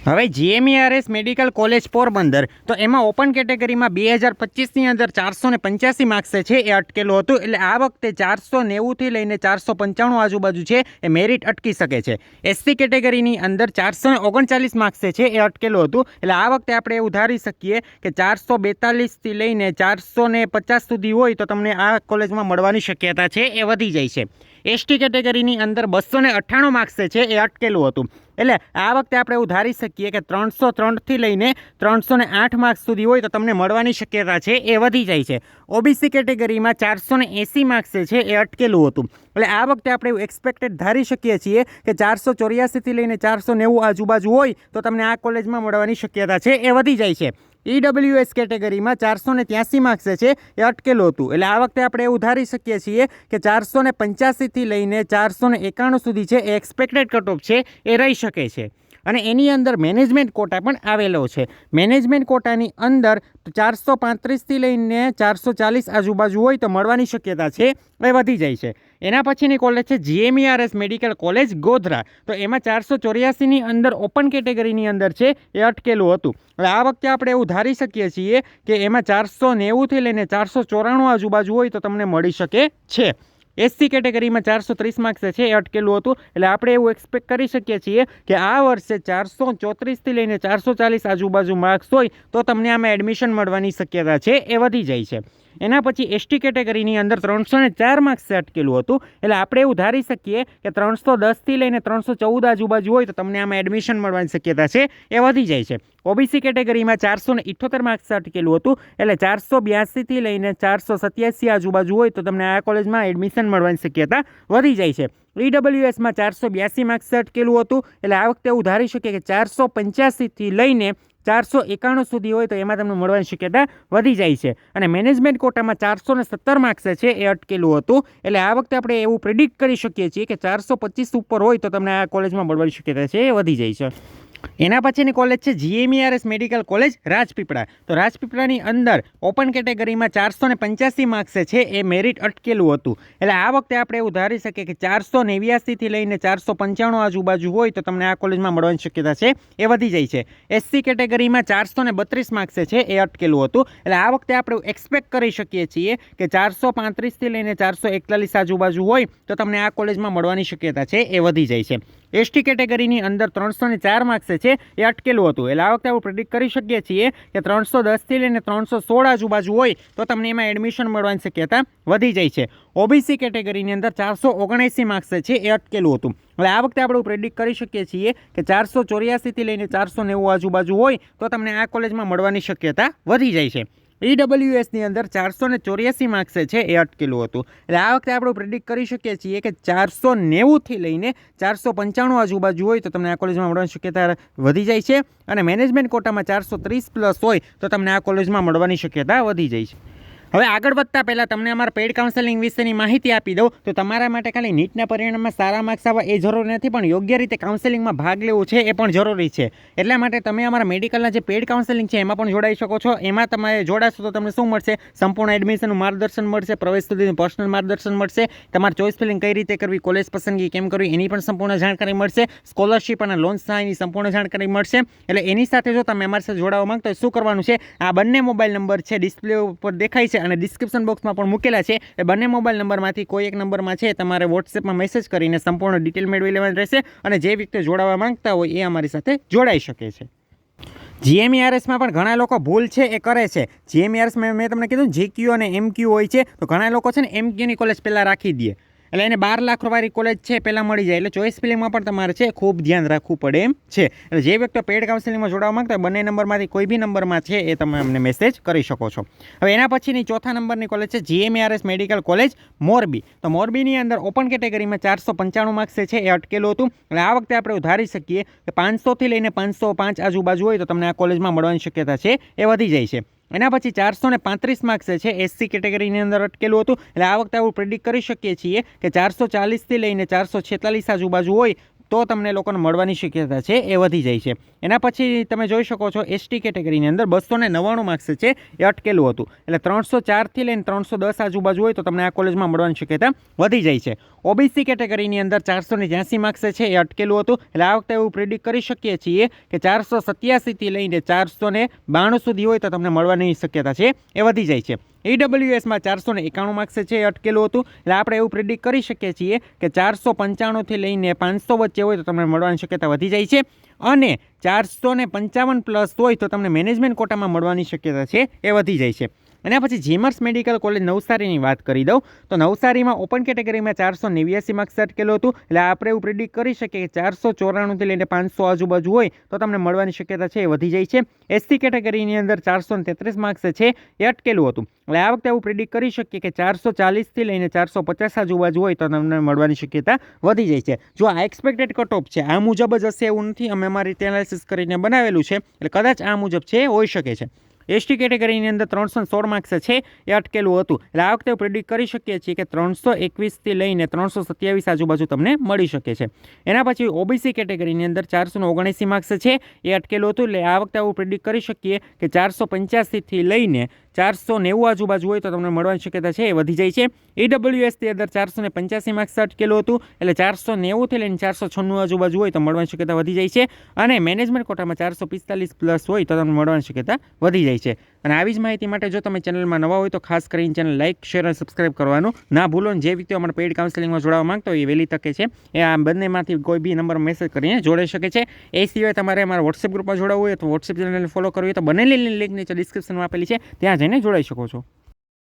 હવે GMERS medical college Porbandar તો એમાં ઓપન કેટેગરીમાં 2025ની અંદર 485 માર્ક્સે છે એ અટકેલું હતું. એટલે આ વખતે 490થી લઈને 495 આજુબાજુ છે એ મેરિટ અટકી શકે છે. એસસી કેટેગરીની અંદર 439 માર્ક્સે છે એ અટકેલું હતું. એટલે આ વખતે આપણે એવું ધારી શકીએ કે 442થી લઈને 450 સુધી હોય તો તમને આ કોલેજમાં મળવાની શક્યતા છે એ વધી જાય છે. એસટી કેટેગરીની અંદર 298 માર્ક્સે છે એ અટકેલું હતું. એટલે આ વખતે આપણે એવું ધારી શકીએ કે 303થી લઈને 308 માર્ક્સ સુધી હોય તો તમને મળવાની શક્યતા છે એ વધી જાય છે. ઓબીસી કેટેગરીમાં 480 માર્ક્સે છે એ અટકેલું હતું. એટલે આ વખતે આપણે એવું એક્સપેક્ટેડ ધારી શકીએ છીએ કે 484થી લઈને 490 આજુબાજુ હોય તો તમને આ કોલેજમાં મળવાની શક્યતા છે એ વધી જાય છે. ઈડબ્લ્યુએસ કેટેગરીમાં 483 માર્ક્સે છે એ અટકેલું હતું. એટલે આ વખતે આપણે એવું ધારી શકીએ છીએ કે 485થી લઈને 491 સુધી છે એ એક્સપેક્ટેડ કટ ઓફ છે એ રહી શકે છે. અને એની અંદર મેનેજમેન્ટ કોટા પણ આવેલો છે. મેનેજમેન્ટ કોટાની અંદર 435થી લઈને 440 આજુબાજુ હોય તો મળવાની શક્યતા છે એ વધી જાય છે. એના પછીની કોલેજ છે જીએમઈઆરએસ મેડિકલ કોલેજ ગોધરા. તો એમાં 484ની અંદર ઓપન કેટેગરીની અંદર છે એ અટકેલું હતું. એટલે આ વખતે આપણે એવું ધારી શકીએ છીએ કે એમાં 490થી લઈને 494 આજુબાજુ હોય તો તમને મળી શકે છે. એસસી કેટેગરીમાં 430 માર્ક્સે છે એ અટકેલું હતું. એટલે આપણે એવું એક્સપેક્ટ કરી શકીએ છીએ કે આ વર્ષે 434થી લઈને 440 આજુબાજુ માર્ક્સ હોય તો તમને આમાં એડમિશન મળવાની શક્યતા છે એ વધી જાય છે. એના પછી એસટી કેટેગરીની અંદર 304 માર્ક્સે અટકેલું હતું. એટલે આપણે એવું ધારી શકીએ કે 310થી લઈને 314 આજુબાજુ હોય તો તમને આમાં એડમિશન મળવાની શક્યતા છે એ વધી જાય છે. ઓબીસી કેટેગરીમાં 478 માર્ક્સ અટકેલું હતું. એટલે 482થી લઈને 487 આજુબાજુ હોય તો તમને આ કોલેજમાં એડમિશન મળવાની શક્યતા વધી જાય છે. ઈડબ્લ્યુએસમાં 482 માર્ક્સ અટકેલું હતું. એટલે આ વખતે એવું ધારી શકીએ કે 485થી લઈને 491 સુધી હોય તો એમાં તમને મળવાની શક્યતા વધી જાય છે. અને મેનેજમેન્ટ કોટામાં 417 માર્ક્સે છે એ અટકેલું હતું. એટલે આ વખતે આપણે એવું પ્રિડિક્ટ કરી શકીએ છીએ કે 425 ઉપર હોય તો તમને આ કોલેજમાં મળવાની શક્યતા છે એ વધી જાય છે. એના પછીની કોલેજ છે જીએમઈઆરએસ મેડિકલ કોલેજ રાજપીપળા. તો રાજપીપળાની અંદર ઓપન કેટેગરીમાં 485 માર્ક્સે છે એ મેરિટ અટકેલું હતું. એટલે આ વખતે આપણે એવું ધારી શકીએ કે 489થી લઈને 495 આજુબાજુ હોય તો તમને આ કોલેજમાં મળવાની શક્યતા છે એ વધી જાય છે. એસસી કેટેગરીમાં 432 માર્ક્સે છે એ અટકેલું હતું. એટલે આ વખતે આપણે એક્સપેક્ટ કરી શકીએ છીએ કે 435થી લઈને 441 આજુબાજુ હોય તો તમને આ કોલેજમાં મળવાની શક્યતા છે એ વધી જાય છે. એસટી કેટેગરીની અંદર 304 માર્ક્સે છે એ અટકેલું હતું. એટલે આ વખતે આપણે પ્રિડિક્ટ કરી શકીએ છીએ કે 310થી લઈને 316 આજુબાજુ હોય તો તમને એમાં એડમિશન મળવાની શક્યતા વધી જાય છે. ઓબીસી કેટેગરીની અંદર 479 માર્ક્સે છે એ અટકેલું હતું. એટલે આ વખતે આપણે પ્રિડિક્ટ કરી શકીએ છીએ કે 484થી લઈને 490 આજુબાજુ હોય તો તમને આ કોલેજમાં મળવાની શક્યતા વધી જાય છે. ઈડબ્લ્યુએસની અંદર 484 માર્ક્સે છે એ અટકેલું હતું. એટલે આ વખતે આપણે પ્રિડિક્ટ કરી શકીએ છીએ કે 490થી લઈને 495 આજુબાજુ હોય તો તમને આ કોલેજમાં મળવાની શક્યતા વધી જાય છે. અને મેનેજમેન્ટ કોટામાં 430 પ્લસ હોય તો તમને આ કોલેજમાં મળવાની શક્યતા વધી જાય છે. હવે આગળ વધતા પહેલાં તમને અમારા પેઇડ કાઉન્સેલિંગ વિશેની માહિતી આપી દઉં તો તમારા માટે ખાલી નીટના પરિણામમાં સારા માર્ક્સ આવવા એ જરૂરી નથી, પણ યોગ્ય રીતે કાઉન્સેલિંગમાં ભાગ લેવો છે એ પણ જરૂરી છે. એટલા માટે તમે અમારા મેડિકલના જે પેઇડ કાઉન્સેલિંગ છે એમાં પણ જોડાઈ શકો છો. એમાં તમે જોડાશો તો તમને શું મળશે? સંપૂર્ણ એડમિશનનું માર્ગદર્શન મળશે, પ્રવેશ સુધીનું પર્સનલ માર્ગદર્શન મળશે, તમારે ચોઇસ ફિલિંગ કઈ રીતે કરવી, કોલેજ પસંદગી કેમ કરવી એની પણ સંપૂર્ણ જાણકારી મળશે, સ્કોલરશિપ અને લોન સહાયની સંપૂર્ણ જાણકારી મળશે. એટલે એની સાથે જો તમે અમારી સાથે જોડાવા માંગતા હોય શું કરવાનું છે? આ બંને મોબાઈલ નંબર છે ડિસ્પ્લે ઉપર દેખાય છે અને ડિસ્ક્રિપ્શન બોક્સમાં પણ મૂકેલા છે. એ બંને મોબાઈલ નંબરમાંથી કોઈ એક નંબરમાં છે તમારે વોટ્સએપમાં મેસેજ કરીને સંપૂર્ણ ડિટેલ મેળવી લેવાની રહેશે. અને જે વ્યક્તિ જોડાવા માંગતા હોય એ અમારી સાથે જોડાઈ શકે છે. જીએમઈઆરએસમાં પણ ઘણા લોકો ભૂલ છે એ કરે છે. જીએમઈઆરએસમાં મેં તમને કીધું જીક્યુ અને એમક્યુ હોય છે. તો ઘણા લોકો છે ને એમક્યુની કોલેજ પહેલાં રાખી દે. એટલે એને 12 લાખ વાળી કોલેજ છે પહેલાં મળી જાય. એટલે ચોઇસ ફિલિંગમાં પણ તમારે છે ખૂબ ધ્યાન રાખવું પડે એમ છે. એટલે જે વ્યક્તિ પેઇડ કાઉન્સેલિંગમાં જોડાવા માંગતા હોય બંને નંબરમાંથી કોઈ બી નંબરમાં છે એ તમે અમને મેસેજ કરી શકો છો. હવે એના પછીની ચોથા નંબરની કોલેજ છે જીએમઈઆરએસ મેડિકલ કોલેજ મોરબી. તો મોરબીની અંદર ઓપન કેટેગરીમાં 495 માર્ક્સે છે એ અટકેલું હતું. એટલે આ વખતે આપણે ધારી શકીએ કે 500થી લઈને 505 આજુબાજુ હોય તો તમને આ કોલેજમાં મળવાની શક્યતા છે એ વધી જાય છે. એના પછી 435 માર્ક્સે છે એસસી કેટેગરીની અંદર અટકેલું હતું. એટલે આ વખતે આપણે પ્રિડિક્ટ કરી શકીએ છીએ કે 440થી લઈને 446 આજુબાજુ હોય તો તમને લોકોને મળવાની શક્યતા છે એ વધી જાય છે. એના પછી તમે જોઈ શકો છો એસટી કેટેગરીની અંદર 299 માર્ક્સ છે એ અટકેલું હતું. એટલે 304થી લઈને 310 આજુબાજુ હોય તો તમને આ કોલેજમાં મળવાની શક્યતા વધી જાય છે. ઓબીસી કેટેગરીની અંદર 483 માર્ક્સ છે એ અટકેલું હતું. એટલે આ વખતે એવું પ્રિડિક્ટ કરી શકીએ છીએ કે 487થી લઈને 492 સુધી હોય તો તમને મળવાની શક્યતા છે એ વધી જાય છે. ઈડબ્લ્યુએસમાં 491 માર્ક્સ છે એ અટકેલું હતું. એટલે આપણે એવું પ્રિડિક્ટ કરી શકીએ છીએ કે 495થી લઈને 500 વચ્ચે હોય તો તમને મળવાની શક્યતા વધી જાય છે. અને 455 પ્લસ હોય તો તમને મેનેજમેન્ટ કોટામાં મળવાની શક્યતા છે એ વધી જાય છે. અને પછી જીમર્સ મેડિકલ કોલેજ નવસારીની વાત કરી દઉં તો નવસારીમાં ઓપન કેટેગરીમાં 489 માર્ક્સ અટકેલું હતું. એટલે આપણે એવું પ્રિડિક્ટ કરી શકીએ કે 494થી લઈને 500 આજુબાજુ હોય તો તમને મળવાની શક્યતા છે એ વધી જાય છે. એસસી કેટેગરીની અંદર 433 માર્ક્સ છે એ અટકેલું હતું. એટલે આ વખતે એવું પ્રિડિક્ટ કરી શકીએ કે 440થી લઈને 450 આજુબાજુ હોય તો તમને મળવાની શક્યતા વધી જાય છે. જો આ એક્સપેક્ટેડ કટ ઓફ છે આ મુજબ જ હશે એવું નથી, અમે અમારી રીતે એનાલિસિસ કરીને બનાવેલું છે. એટલે કદાચ આ મુજબ છે હોઈ શકે છે. એસટી કેટેગરીની અંદર 316 માર્ક્સ છે એ અટકેલું હતું. એટલે આ વખતે પ્રિડિક્ટ કરી શકીએ છીએ કે 321થી લઈને 327 આજુબાજુ તમને મળી શકે છે. એના પછી ઓબીસી કેટેગરીની અંદર 479 માર્ક્સ છે એ અટકેલું હતું. એટલે આ વખતે આવું પ્રિડિક્ટ કરી શકીએ કે 485થી લઈને 490 આજુબાજુ હોય તો તમને મળવાની શક્યતા છે એ વધી જાય છે. ઈડબ્લ્યુએસની અંદર 485 માર્ક્સ અટકેલું હતું. એટલે 490થી લઈને 496 આજુબાજુ હોય તો મળવાની શક્યતા વધી જાય છે. અને મેનેજમેન્ટ કોટામાં 445 પ્લસ હોય તો તમને મળવાની શક્યતા વધી જાય છે. અને આવી જ માહિતી માટે જો તમે ચેનલમાં નવા હોય તો ખાસ કરીને ચેનલ લાઇક, શેર અને સબસ્ક્રાઇબ કરવાનું ના ભૂલો. જે વ્યક્તિઓ અમારા પેઇડ કાઉન્સેલિંગમાં જોડાવા માંગતો હોય એ વહેલી તકે છે એ આ બંનેમાંથી કોઈ બી નંબર મેસેજ કરીને જોડાઈ શકે છે. એ સિવાય તમારે અમારા વોટ્સએપ ગ્રુપમાં જોડાવવું હોય તો વોટ્સએપ ચેનલને ફોલો કરવી હોય તો બંનેની લિંક નીચે ડિસ્ક્રિપ્શનમાં આપેલી છે, ત્યાં જઈને જોડાઈ શકો છો.